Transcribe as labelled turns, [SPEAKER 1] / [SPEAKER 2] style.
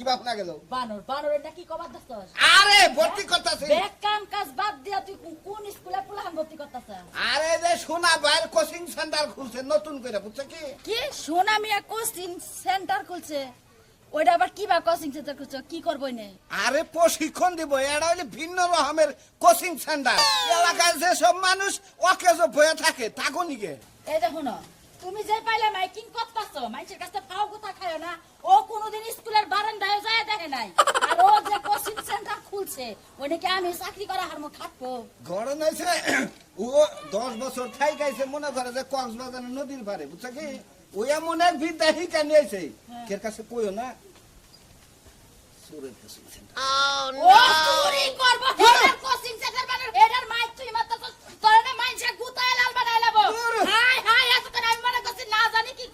[SPEAKER 1] বাপ না গেল
[SPEAKER 2] বানর বানরের নাকি কবার দছস
[SPEAKER 1] আরে ভর্তি করতাছি
[SPEAKER 2] এক কাম কাজ বাদ দিয়া তুই কোন স্কুলে পোলাহান ভর্তি করতাছ
[SPEAKER 1] আরে যে সোনা ভাইয়ের কোচিং সেন্টার খুলছে নতুন করে বুঝছ কি
[SPEAKER 2] কি সোনা মিয়া কোচিং সেন্টার খুলছে ওইটা আবার কি বা কোচিং সেন্টার খুলছে কি করবই না
[SPEAKER 1] আরে প্রশিক্ষণ দিব এটা হইলে ভিন্ন রকমের কোচিং সেন্টার এলাকায় যে সব মানুষ অকেজো ভয়ে থাকে তাকো নিকে
[SPEAKER 2] এই দেখো না তুমি যে পাইলে মাইকিং করতাছ মানুষের কাছে পাও কথা খায় না ও কোনোদিন স্কুলের বারান্দায় যায় দেখে নাই আর ও যে কোচিং সেন্টার খুলছে ওই নাকি আমি চাকরি করা হারমো খাটবো
[SPEAKER 1] গরম হয়েছে ও 10 বছর থাই গাইছে মনে করে যে কক্সবাজার নদীর পারে বুঝছ কি ওই এমন এক বিদ্যা শিক্ষা নিয়েছে কের কাছে কইও না সুরের কোচিং সেন্টার
[SPEAKER 2] ও চুরি করব হেডার কোচিং সেন্টার বানার হেডার মাইক তুই মাত্র তোরে না মাইনছে গুতায় লাল বানাই লাবো হাই হাই এত করে আমি মনে করছি না জানি কি